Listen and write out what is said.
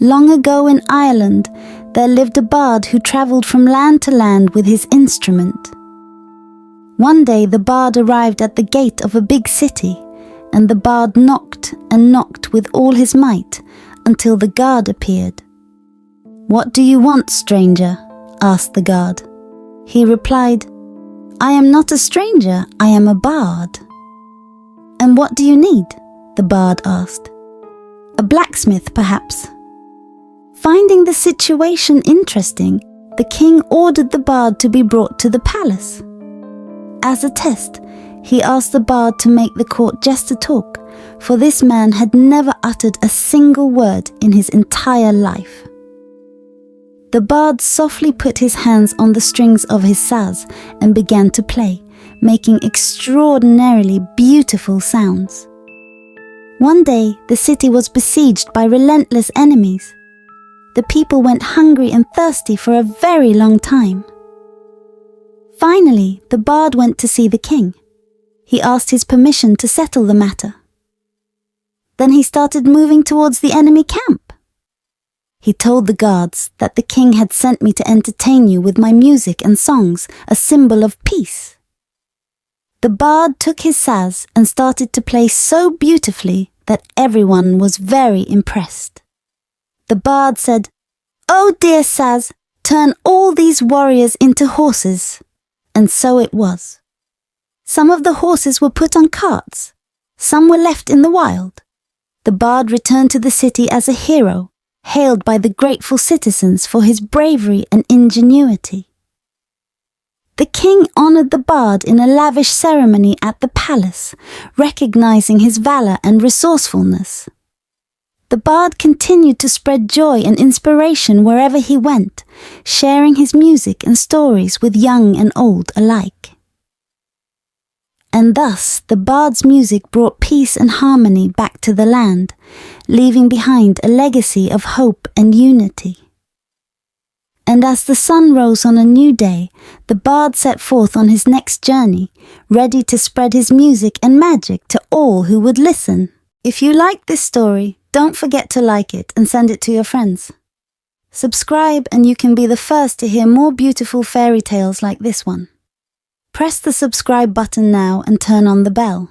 Long ago in Ireland, there lived a bard who travelled from land to land with his instrument. One day the bard arrived at the gate of a big city, and the bard knocked and knocked with all his might until the guard appeared. "What do you want, stranger?" asked the guard. He replied, "I am not a stranger, I am a bard." "And what do you need?" the bard asked. "A blacksmith, perhaps." Finding the situation interesting, the king ordered the bard to be brought to the palace. As a test, he asked the bard to make the court jester talk, for this man had never uttered a single word in his entire life. The bard softly put his hands on the strings of his saz and began to play, making extraordinarily beautiful sounds. One day, the city was besieged by relentless enemies. The people went hungry and thirsty for a very long time. Finally, the bard went to see the king. He asked his permission to settle the matter. Then he started moving towards the enemy camp. He told the guards that the king had sent me to entertain you with my music and songs, a symbol of peace. The bard took his saz and started to play so beautifully that everyone was very impressed. The bard said, "Oh dear saz, turn all these warriors into horses." And so it was. Some of the horses were put on carts. Some were left in the wild. The bard returned to the city as a hero, hailed by the grateful citizens for his bravery and ingenuity. The king honored the bard in a lavish ceremony at the palace, recognizing his valor and resourcefulness. The bard continued to spread joy and inspiration wherever he went, sharing his music and stories with young and old alike. And thus the bard's music brought peace and harmony back to the land, leaving behind a legacy of hope and unity. And as the sun rose on a new day, the bard set forth on his next journey, ready to spread his music and magic to all who would listen. If you liked this story, don't forget to like it and send it to your friends. Subscribe and you can be the first to hear more beautiful fairy tales like this one. Press the subscribe button now and turn on the bell.